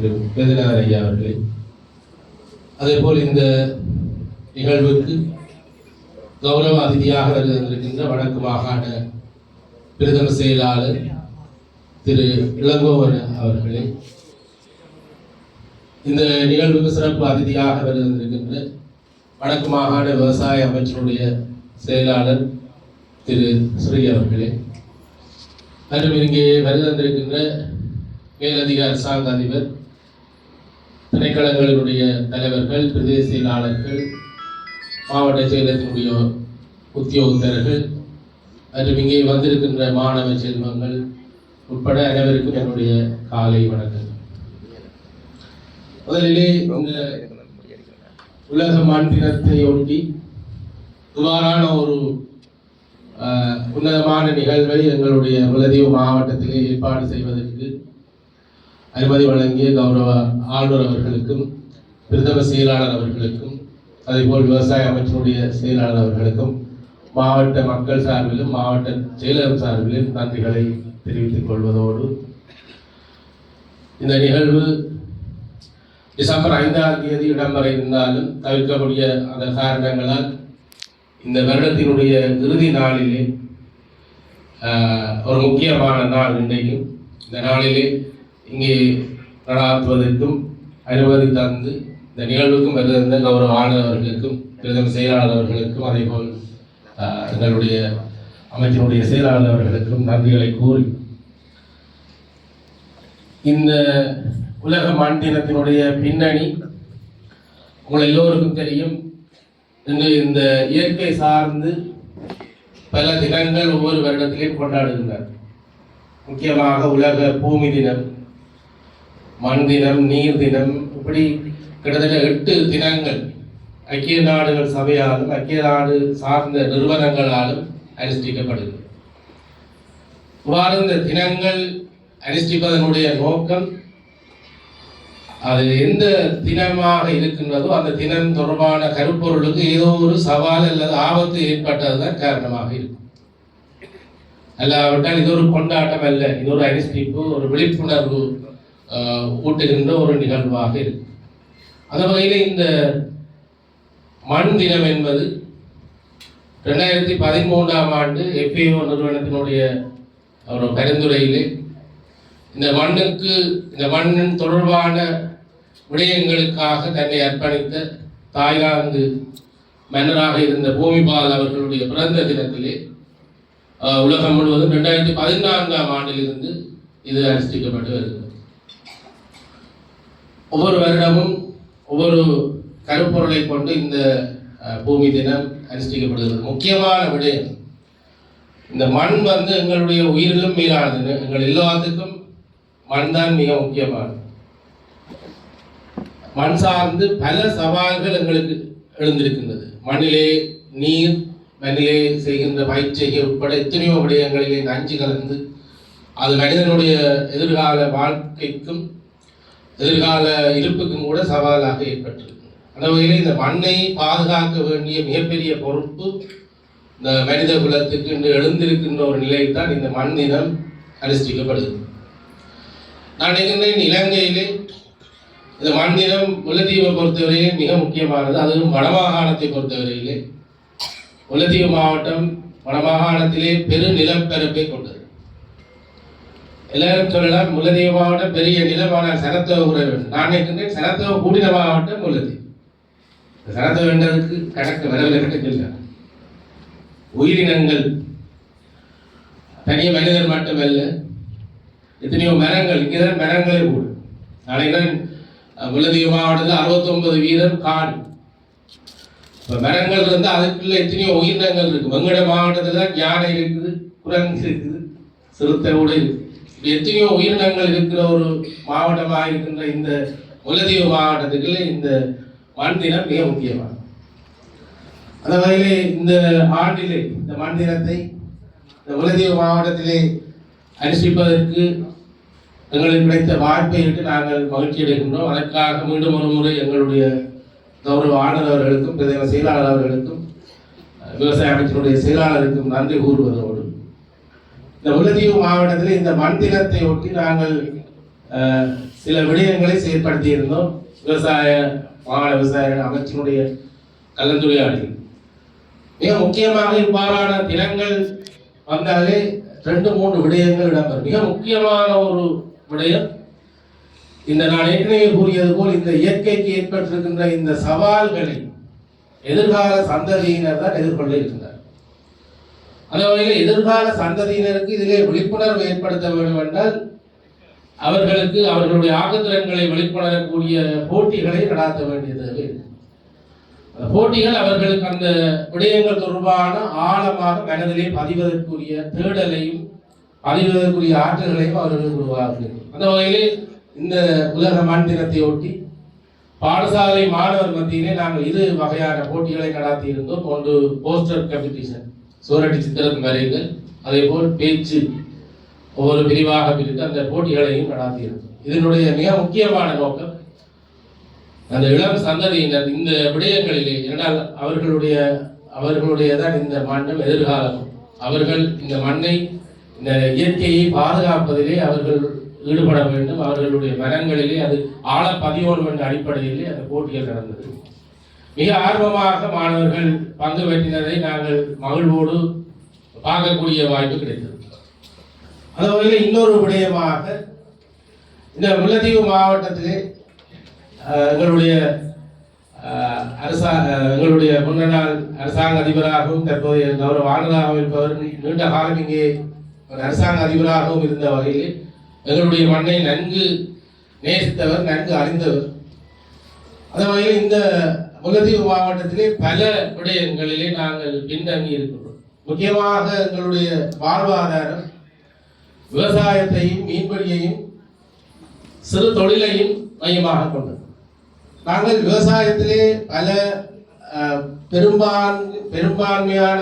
வேதநாதன் ஐயா அவர்களே, அதேபோல் இந்த நிகழ்வுக்கு கௌரவ அதிதியாக வருகின்ற வடக்கு மாகாண பிரதம செயலாளர் திரு இளங்கோவன் அவர்களே, இந்த நிகழ்வுக்கு சிறப்பு அதிதியாக வருகின்ற வடக்கு மாகாண விவசாய அமைச்சருடைய செயலாளர் திரு ஸ்ரீ அவர்களே, மற்றும் இங்கே வருகின்ற மேலதிக அரசாங்க அதிபர், திணைக்களங்களுடைய தலைவர்கள், பிரதேச செயலாளர்கள், மாவட்ட செயலகத்தினுடைய உத்தியோகத்தர்கள் மற்றும் இங்கே வந்திருக்கின்ற மாணவ செல்வங்கள் உட்பட அனைவருக்கும் என்னுடைய காலை வணக்கம். முதலிலே இந்த உலக மண் தினத்தை ஒட்டி இவ்வாறான ஒரு உன்னதமான நிகழ்வை எங்களுடைய முல்லைத்தீவு மாவட்டத்திலே ஏற்பாடு செய்வதற்கு அனுமதி வழங்கிய கௌரவ ஆளுநர் அவர்களுக்கும், பிரதம செயலாளர் அவர்களுக்கும், அதேபோல் விவசாய அமைச்சருடைய செயலாளர் அவர்களுக்கும் மாவட்ட மக்கள் சார்பிலும் மாவட்ட செயலர் சார்பிலும் நன்றிகளை தெரிவித்துக் கொள்வதோடு, இந்த நிகழ்வு டிசம்பர் 5ஆம் தேதி இடம்பெற இருந்தாலும் தவிர்க்கக்கூடிய அந்த காரணங்களால் இந்த வருடத்தினுடைய இறுதி நாளிலே ஒரு முக்கியமான நாள் இன்றைக்கும் இந்த நாளிலே இங்கே நடாத்துவதற்கும் அனுமதி தந்து இந்த நிகழ்வுக்கும் வருகின்ற கௌரவ ஆளுநர் அவர்களுக்கும், பிரதம செயலாளர் அவர்களுக்கும், அதேபோல் எங்களுடைய அமைச்சருடைய செயலாளர் அவர்களுக்கும் நன்றிகளை கூறி, இந்த உலக மண் தினத்தினுடைய பின்னணி உங்கள் எல்லோருக்கும் தெரியும். இன்று இந்த இயற்கை சார்ந்து பல தினங்கள் ஒவ்வொரு வருடத்திலையும் கொண்டாடுகின்றனர். முக்கியமாக உலக பூமி தினம், மண் தினம், நீர் தினம், இப்படி கிட்டத்தட்ட 8 தினங்கள் ஐக்கிய நாடுகள் சபையாலும் ஐக்கிய நாடு சார்ந்த நிறுவனங்களாலும் அனுஷ்டிக்கப்படுகிறது. இவ்வாறு இந்த தினங்கள் அனுஷ்டிப்பதனுடைய நோக்கம், அது எந்த தினமாக இருக்கின்றதோ அந்த தினம் தொடர்பான கருப்பொருளுக்கு ஏதோ ஒரு சவால் அல்லது ஆபத்து ஏற்பட்டதுதான் காரணமாக இருக்கும். அல்லாவிட்டால் இது ஒரு கொண்டாட்டம் அல்ல, இது ஒரு அனுஷ்டிப்பு, ஒரு விழிப்புணர்வு ஊட்டுகின்ற ஒரு நிகழ்வாக இருக்கு. அந்த வகையில் இந்த மண் தினம் என்பது 2013ஆம் ஆண்டு FAO நிறுவனத்தினுடைய ஒரு பரிந்துரையிலே இந்த மண்ணின் தொடர்பான விடயங்களுக்காக தன்னை அர்ப்பணித்த தாய்லாந்து மன்னராக இருந்த பூமிபால் அவர்களுடைய பிறந்த தினத்திலே உலகம் முழுவதும் 2014ஆம் ஆண்டிலிருந்து இது அனுஷ்டிக்கப்பட்டு வருகிறது. ஒவ்வொரு வருடமும் ஒவ்வொரு கருப்பொருளை கொண்டு இந்த பூமி தினம் அனுஷ்டிக்கப்படுகிறது. முக்கியமான விடயம், இந்த மண் எங்களுடைய உயிரிலும் மேலானது. எங்கள் எல்லாத்துக்கும் மண் தான் மிக முக்கியமானது. மண் சார்ந்து பல சவால்கள் எங்களுக்கு எழுந்திருக்கின்றது. மண்ணிலே நீர், மண்ணிலே செய்கின்ற பயிற்சிகை உட்பட எத்தனையோ விடயங்களிலே நஞ்சு கலந்து அது மனிதனுடைய எதிர்கால வாழ்க்கைக்கும் எதிர்கால இருப்புக்கும் கூட சவாலாக ஏற்பட்டிருக்கு. அந்த வகையில் இந்த மண்ணை பாதுகாக்க வேண்டிய மிகப்பெரிய பொறுப்பு இந்த மனித குலத்துக்கு இன்று எழுந்திருக்கின்ற ஒரு நிலையில் தான் இந்த மண் தினம் அனுஷ்டிக்கப்படுது. நான் நினைக்கின்றேன், இலங்கையிலே இந்த மண் தினம் முல்லைத்தீவை பொறுத்தவரையிலே மிக முக்கியமானது. அதுவும் வடமாகாணத்தை பொறுத்தவரையிலே முல்லைத்தீவு மாவட்டம் வடமாகாணத்திலே பெரு நிலப்பரப்பை கொண்டது. எல்லாரும் சொல்லலாம் முல்லைத்தீவு மாவட்டம் பெரிய நிலமான சனத்தொகை குறைவு. நான் நினைக்கின்றேன் சனத்தொகை கூடின மாவட்டம் முல்லைத்தீவு. சனத்தொகை வேண்டதுக்கு கணக்கு வரவில்லை இல்லை. உயிரினங்கள் தனிய மனிதர் மட்டுமல்ல, எத்தனையோ மரங்கள், இங்கேதான் மரங்களே கூட. நாளைக்கு முல்லைத்தீவு மாவட்டத்தில் 69 வீதம் காடு. இப்போ மரங்கள் இருந்தால் அதுக்குள்ள எத்தனையோ உயிரினங்கள் இருக்கு. வெங்கட மாவட்டத்தில் தான் யானை இருக்குது, குரங்கு இருக்குது, சிறுத்தை கூட இருக்கு. எத்தனையோ உயிரினங்கள் இருக்கிற ஒரு மாவட்டமாக இருக்கின்ற இந்த முல்லைத்தீவு மாவட்டத்துக்கு இந்த மண் தினம் மிக முக்கியமானது. அந்த வகையிலே இந்த ஆண்டிலே இந்த மண் தினத்தை இந்த முல்லைத்தீவு மாவட்டத்திலே அனுஷ்டிப்பதற்கு எங்களுக்கு கிடைத்த வாய்ப்பை விட்டு நாங்கள் மகிழ்ச்சி அடைகின்றோம். அதற்காக மீண்டும் ஒரு முறை எங்களுடைய கௌரவ ஆளுநர் அவர்களுக்கும், பிரதம செயலாளர் அவர்களுக்கும், விவசாய அமைச்சருடைய செயலாளருக்கும் நன்றி கூறுவதோடு, இந்த முல்லைத்தீவு மாவட்டத்தில் இந்த மண் தினத்தை ஒட்டி நாங்கள் சில விடயங்களை செயற்படுத்தி இருந்தோம். மாகாண விவசாய அமைச்சினுடைய கலந்துரையாடல் மிக முக்கியமாக இவ்வாறான தினங்கள் வந்தாலே 2-3 விடயங்கள் இடம்பெறும். மிக முக்கியமான ஒரு விடயம், இந்த நான் ஏற்கனவே கூறியது போல் இந்த இயற்கைக்கு ஏற்பட்டிருக்கின்ற இந்த சவால்களை எதிர்கால சந்ததியினர் தான் எதிர்கொள்ள இருக்கின்றனர். அந்த வகையில் எதிர்கால சந்ததியினருக்கு இதிலே விழிப்புணர்வு ஏற்படுத்த வேண்டும் என்றால் அவர்களுக்கு அவர்களுடைய ஆக்கத்திறன்களை வெளிக்கொணரக்கூடிய போட்டிகளை நடாத்த வேண்டியது. அந்த போட்டிகள் அவர்களுக்கு அந்த விடயங்கள் தொடர்பான ஆழமாக மனதிலே பதிவதற்குரிய தேடலையும் பதிவதற்குரிய ஆற்றல்களையும் அவர்களுக்கு உருவாக்குகிறது. அந்த வகையிலே இந்த உலக மண் தினத்தை ஒட்டி பாடசாலை மாணவர் மத்தியிலே நாங்கள் 2 வகையான போட்டிகளை நடாத்தி இருந்தோம். ஒன்று போஸ்டர் காம்படிஷன், சுவரட்டி சித்திரம் வரைகள், அதே போல் பேச்சு, ஒவ்வொரு பிரிவாக பிரித்து அந்த போட்டிகளையும் நடாத்தியிருந்தோம். இதனுடைய மிக முக்கியமான நோக்கம் அந்த இளம் சந்ததியினர் இந்த விடயங்களிலே, என்றால் அவர்களுடைய தான் இந்த மண்ணும் எதிர்காலம். அவர்கள் இந்த மண்ணை, இந்த இயற்கையை பாதுகாப்பதிலே அவர்கள் ஈடுபட வேண்டும். அவர்களுடைய மனங்களிலே அது ஆழ பதிவோம் என்ற அடிப்படையிலே அந்த போட்டிகள் நடந்தது. மிக ஆர்வமாக மாணவர்கள் பங்கு பெற்றினதை நாங்கள் மகிழ்வோடு பார்க்கக்கூடிய வாய்ப்பு கிடைத்தது. அந்த வகையில் இன்னொரு விடயமாக இந்த முல்லைத்தீவு மாவட்டத்திலே எங்களுடைய முன்னாள் அரசாங்க அதிபராகவும் தற்போதைய கௌரவ ஆளுநராகவும் இருப்பவர் நீண்ட காலம் இங்கே ஒரு அரசாங்க அதிபராகவும் இருந்த வகையில் எங்களுடைய மண்ணை நன்கு நேசித்தவர், நன்கு அறிந்தவர். அந்த வகையில் இந்த முல்லைத்தீவு மாவட்டத்திலே பல விடயங்களிலே நாங்கள் பின்தங்கி இருக்கின்றோம். முக்கியமாக எங்களுடைய வாழ்வாதாரம் விவசாயத்தையும் மீன்பிடியையும் சிறு தொழிலையும் மையமாக கொண்டது. நாங்கள் விவசாயத்திலே பல பெரும்பான்மையான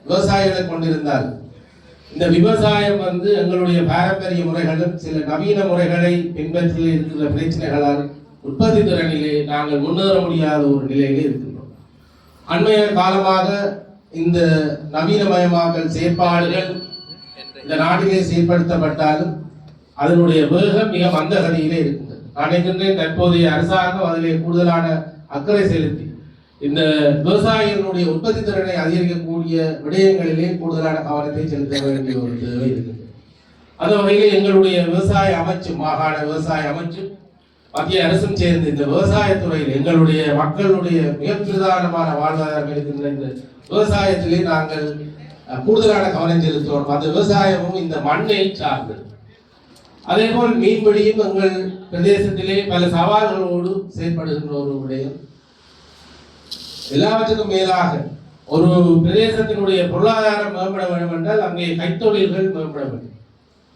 விவசாயிகளை கொண்டிருந்தால் இந்த விவசாயம் எங்களுடைய பாரம்பரிய முறைகளும் சில நவீன முறைகளை பின்பற்றி இருக்கிற பிரச்சனைகளால் உற்பத்தி திறனிலே நாங்கள் முன்னேற முடியாத ஒரு நிலையிலே இருக்கின்றோம். அண்மைய காலமாக இந்த நவீனமயமாக்கல் செயற்பாடுகள் இந்த நாட்டிலே செயல்படுத்தப்பட்டாலும் அதனுடைய வேகம் மிக மந்தகதியிலே இருக்கின்றது. நான் நினைக்கின்றேன் தற்போதைய அரசாங்கம் அதிலே கூடுதலான அக்கறை செலுத்தி இந்த விவசாயிகளுடைய உற்பத்தி திறனை அதிகரிக்கக்கூடிய விடயங்களிலே கூடுதலான கவனத்தை செலுத்த வேண்டிய ஒரு தேவை இருக்கிறது. அந்த வகையிலே எங்களுடைய விவசாய அமைச்சு, மாகாண விவசாய அமைச்சு, மத்திய அரசும் சேர்ந்து இந்த விவசாயத்துறையில் எங்களுடைய மக்களுடைய மிக பிரதானமான வாழ்வாதாரம் இருக்கின்ற இந்த விவசாயத்திலே நாங்கள் கூடுதலான கவனம் செலுத்துவோம். அந்த விவசாயமும் இந்த மண்ணை சார்ந்தது. அதே போல் மீன்பிடியும் எங்கள் பிரதேசத்திலே பல சவால்களோடு செயல்படுகின்ற ஒரு விடயம். எல்லாவற்றுக்கும் மேலாக ஒரு பிரதேசத்தினுடைய பொருளாதாரம் மேம்பட வேண்டும் என்றால் அங்கே கைத்தொழில்கள் மேம்பட வேண்டும்.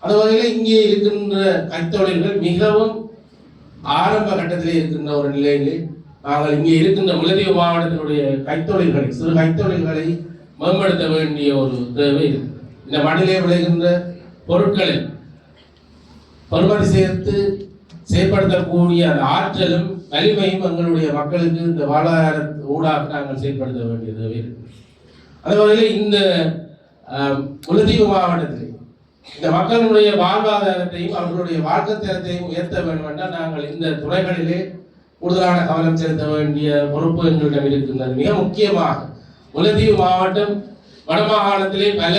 அந்த வகையில் இங்கே இருக்கின்ற கைத்தொழில்கள் மிகவும் ஆரம்ப கட்டத்திலே இருக்கின்ற ஒரு நிலையிலே நாங்கள் இங்கே இருக்கின்ற முல்லைத்தீவு மாவட்டத்தினுடைய கைத்தொழில்களை, சிறு கைத்தொழில்களை மேம்படுத்த வேண்டிய ஒரு தேவை இருக்கு. இந்த மண்ணிலே விளைகின்ற பொருட்களை பருமதி சேர்த்து செயற்படுத்தக்கூடிய அந்த ஆற்றலும் வலிமையும் எங்களுடைய மக்களுக்கு இந்த வாழ்வாதார ஊடாக நாங்கள் செயல்படுத்த வேண்டிய தேவை இருக்கு. அந்த வகையில் இந்த முல்லைத்தீவு மாவட்டத்தில் இந்த மக்களுடைய வாழ்வாதாரத்தையும் அவர்களுடைய வாழ்க்கை தரத்தையும் உயர்த்த வேண்டும் என்றால் நாங்கள் இந்த துறைகளிலே கூடுதலான கவனம் செலுத்த வேண்டிய பொறுப்பு எங்களிடம் இருக்கின்றது. மிக முக்கியமாக முல்லைத்தீவு மாவட்டம் வடமாகாணத்திலே பல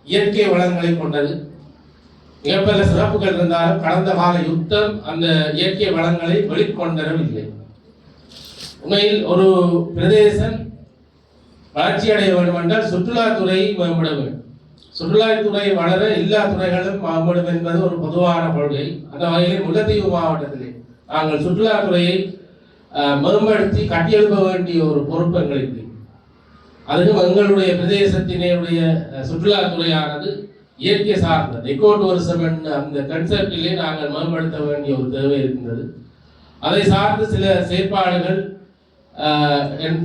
இயற்கை வளங்களை கொண்டது. மிக பல சிறப்புகள் இருந்தாலும் கடந்த கால யுத்தம் அந்த இயற்கை வளங்களை வெளிக்கொண்டரவில்லை. உண்மையில் ஒரு பிரதேசம் வளர்ச்சி அடைய வேண்டும் என்றால் சுற்றுலாத்துறை மேம்பட வேண்டும். சுற்றுலாத்துறை வளர எல்லா துறைகளும் மேம்படும் என்பது ஒரு பொதுவான கொள்கை. அந்த வகையில் முல்லைத்தீவு மாவட்டத்திலே நாங்கள் சுற்றுலாத்துறையை மேம்படுத்தி கட்டியெழுப்ப வேண்டிய ஒரு பொறுப்பு எங்களுக்கு. அதுவும் எங்களுடைய பிரதேசத்தினுடைய சுற்றுலாத்துறையானது இயற்கை சார்ந்தது, எக்கோ டூரிசம் அந்த கன்செப்டிலே நாங்கள் மேம்படுத்த வேண்டிய ஒரு தேவை இருக்கின்றது. அதை சார்ந்து சில செயற்பாடுகள்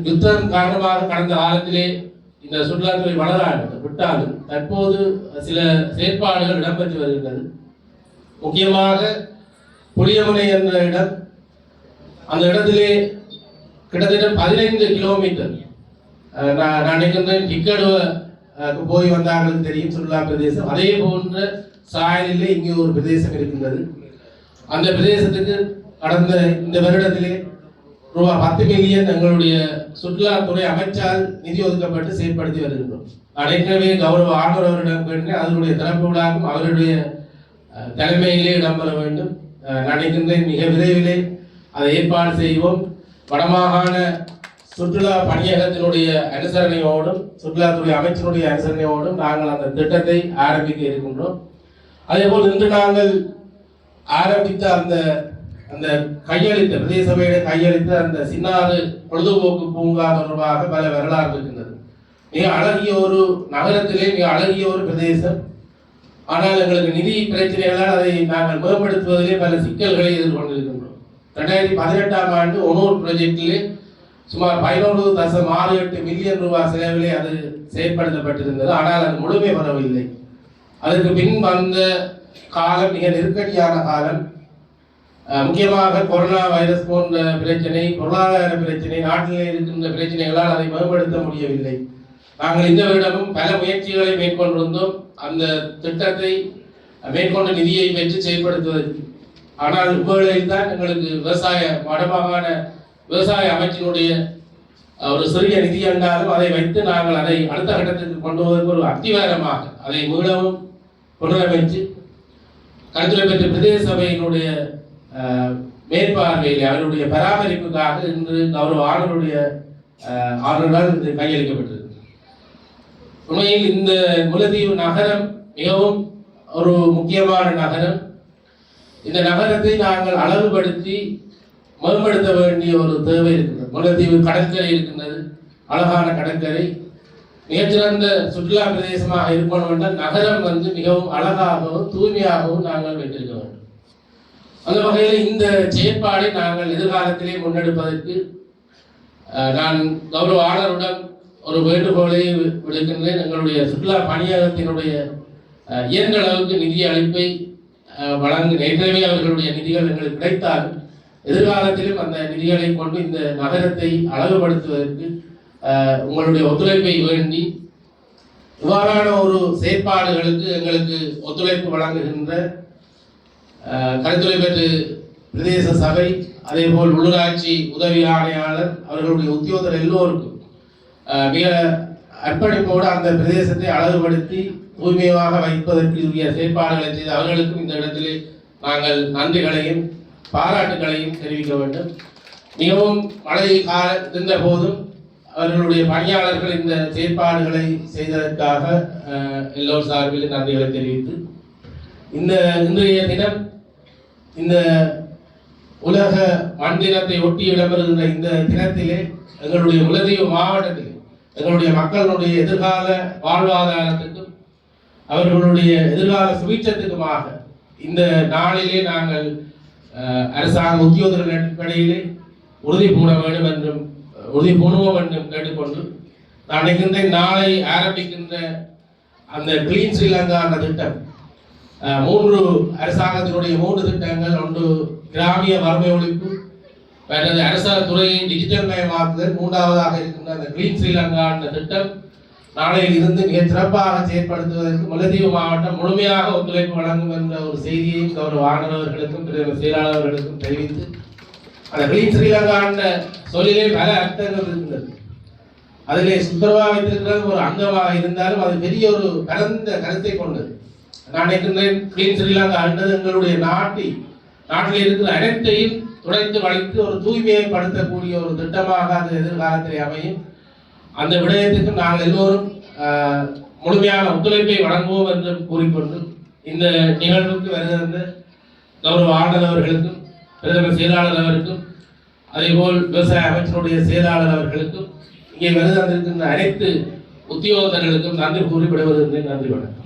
யுத்தம் காரணமாக கடந்த காலத்திலே இந்த சுற்றுலாத்துறை வளராக விட்டாலும் தற்போது சில செயற்பாடுகள் இடம்பெற்று வருகின்றது. முக்கியமாக புளியமுனை என்ற இடம், அந்த இடத்திலே கிட்டத்தட்ட 15 கிலோமீட்டர் நான் நினைக்கின்றேன் டிக்கெடு போய் வந்தாங்களுக்கு தெரியும் சுற்றுலா பிரதேசம். அதே போன்ற சாயலிலே இங்கே ஒரு பிரதேசம் இருக்கின்றது. அந்த பிரதேசத்துக்கு கடந்த இந்த வருடத்திலே ரூபாய் 10 மில்லியன் எங்களுடைய சுற்றுலாத்துறை அமைச்சால் நிதி ஒதுக்கப்பட்டு செயல்படுத்தி வருகின்றோம். நான் ஏற்கனவே கௌரவ ஆளுநர் அவரிடம் கேட்டேன், அதனுடைய திறப்பு விழாவும் அவருடைய தலைமையிலே இடம்பெற வேண்டும். நினைக்கின்றேன் மிக விரைவிலே அதை ஏற்பாடு செய்வோம். வடமாகாண சுற்றுலா பணியகத்தினுடைய அனுசரணையோடும் சுற்றுலாத்துறை அமைச்சருடைய அனுசரணையோடும் நாங்கள் அந்த திட்டத்தை ஆரம்பிக்க இருக்கின்றோம். அதேபோல் இன்று நாங்கள் ஆரம்பித்த அந்த அந்த கையளித்த பிரதேச சபையிட கையளித்த அந்த சின்னாறு பொழுதுபோக்கு பூங்கா தொடர்பாக பல வரலாறு இருக்கின்றது. மிக அழகிய ஒரு நகரத்திலே மிக அழகிய ஒரு பிரதேசம். ஆனால் எங்களுக்கு நிதி பிரச்சனைகளால் அதை நாங்கள் மேம்படுத்துவதிலே பல சிக்கல்களை எதிர்கொண்டிருக்கின்றோம். 2018ஆம் ஆண்டு ஒனூர் ப்ராஜெக்டிலே சுமார் 11.68 மில்லியன் ரூபாய் செலவிலே அது செயற்படுத்தப்பட்டிருந்தது. ஆனால் அது முழுமை வரவில்லை. அதற்கு பின் வந்த காலம் மிக நெருக்கடியான காலம். முக்கியமாக கொரோனா வைரஸ் போன்ற பிரச்சனை, பொருளாதார பிரச்சனை, நாட்டிலே இருக்கின்ற பிரச்சனைகளால் அதை மேம்படுத்த முடியவில்லை. நாங்கள் இந்த வருடமும் பல முயற்சிகளை மேற்கொண்டிருந்தோம் அந்த திட்டத்தை மேற்கொண்ட நிதியை பெற்று செயல்படுத்துவதற்கு. ஆனால் இவ்வேளையில் தான் எங்களுக்கு வடமாகாண விவசாய அமைச்சினுடைய ஒரு சிறிய நிதி என்றாலும் அதை வைத்து நாங்கள் அதை அடுத்த கட்டத்திற்கு கொண்டு வருவதற்கு ஒரு அத்திவாரமாக அதை மீளவும் புனரமைச்சு கருத்துரை பெற்ற பிரதேச சபையினுடைய மேற்பார்வையில் அவருடைய பராமரிப்புக்காக இன்று கௌரவ ஆளுநருடைய ஆளுநரால் இது கையளிக்கப்பட்டது. உண்மையில் இந்த முல்லைத்தீவு நகரம் மிகவும் ஒரு முக்கியமான நகரம். இந்த நகரத்தை நாங்கள் அளவுபடுத்தி மேம்படுத்த வேண்டிய ஒரு தேவை இருக்கிறது. முல்லைத்தீவு கடற்கரை இருக்கின்றது, அழகான கடற்கரை, மிகச்சிறந்த சுற்றுலா பிரதேசமாக இருக்கணும் என்றால் நகரம் மிகவும் அழகாகவும் தூய்மையாகவும் நாங்கள் வைத்திருக்க வேண்டும். அந்த வகையில் இந்த செயற்பாடை நாங்கள் எதிர்காலத்திலே முன்னெடுப்பதற்கு நான் கௌரவ ஆளுநருடன் ஒரு வேண்டுகோளை விடுக்கின்றேன். எங்களுடைய சுற்றுலா பணியகத்தினுடைய இயன்ற அளவுக்கு நிதி அளிப்பை வழங்கு ஏற்கனவே அவர்களுடைய நிதிகள் எங்களுக்கு கிடைத்தால் எதிர்காலத்திலும் அந்த நிதிகளை கொண்டு இந்த நகரத்தை அழகுபடுத்துவதற்கு உங்களுடைய ஒத்துழைப்பை வேண்டி இவ்வாறான ஒரு செயற்பாடுகளுக்கு எங்களுக்கு ஒத்துழைப்பு வழங்குகின்ற கருத்துரை பெற்று பிரதேச சபை, அதேபோல் உள்ளூராட்சி உதவி ஆணையாளர் அவர்களுடைய உத்தியோகர் எல்லோருக்கும் மிக அர்ப்பணிப்போடு அந்த பிரதேசத்தை அழகுபடுத்தி தூய்மையாக வைப்பதற்கு உரிய செயற்பாடுகளை செய்து அவர்களுக்கும் இந்த இடத்திலே நாங்கள் நன்றிகளையும் பாராட்டுகளையும் தெரிவிக்க வேண்டும். மிகவும் மழை இருந்த போதும் அவர்களுடைய பணியாளர்கள் இந்த செயற்பாடுகளை செய்ததற்காக எல்லோரும் சார்பில் நன்றிகளை தெரிவித்து இந்த இன்றைய தினம் இந்த உலக மண் தினத்தை ஒட்டி இடம்பெறுகின்ற இந்த தினத்திலே எங்களுடைய முல்லைத்தீவு மாவட்டத்தில் எங்களுடைய மக்களுடைய எதிர்கால வாழ்வாதாரத்துக்கும் அவர்களுடைய எதிர்கால சுபீட்சத்துக்குமாக இந்த நாளிலே நாங்கள் அரசாங்க உத்தியோகர்கள் அடிப்படையிலே உறுதி பூணுவோம் என்றும் கேட்டுக்கொண்டு நான் நினைக்கின்ற நாளை ஆரம்பிக்கின்ற அந்த கிளீன் ஸ்ரீலங்கா என்ற திட்டம் அரசாங்கத்தினுடைய 3 திட்டங்கள், ஒன்று கிராமிய வறுமை ஒழிப்பு, வேறது அரசாங்க துறையை டிஜிட்டல் மயமாக்குதல், 3வதாக இருக்கின்ற அந்த கிளீன் ஸ்ரீலங்கா என்ற திட்டம் நாளையில் இருந்து மிக சிறப்பாக செயற்படுத்துவதற்கு முல்லைத்தீவு மாவட்டம் முழுமையாக ஒத்துழைப்பு வழங்கும் என்ற ஒரு செய்தியையும் கௌரவ ஆளுநர்களுக்கும் செயலாளர்களுக்கும் தெரிவித்து அந்த கிளீன் ஸ்ரீலங்கா என்ற சொல்லிலே பல அர்த்தங்கள் இருக்கின்றது. அதிலே சுந்தரவா வைத்திருக்கிறது ஒரு அங்கமாக இருந்தாலும் அது பெரிய ஒரு பரந்த கருத்தை கொண்டது. நான் நினைக்கின்றேன் கிளீன் ஸ்ரீலங்கா என்பது எங்களுடைய நாட்டில் இருக்கிற அனைத்தையும் துடைத்து வளைத்து ஒரு தூய்மையை படுத்தக்கூடிய ஒரு திட்டமாக அது எதிர்காலத்தில் அமையும். அந்த விடயத்துக்கு நாங்கள் எல்லோரும் முழுமையான ஒத்துழைப்பை வழங்குவோம் என்று கூறிக்கொண்டு இந்த நிகழ்வுக்கு வருகின்ற கௌரவ ஆளுநர் அவர்களுக்கும் பிரதமர் செயலாளர் அவருக்கும் அதேபோல் விவசாய அமைச்சருடைய செயலாளர் அவர்களுக்கும் இங்கே வருகின்ற அனைத்து உத்தியோகத்தர்களுக்கும் நன்றி கூறி விடுவதற்கு நன்றி வணக்கம்.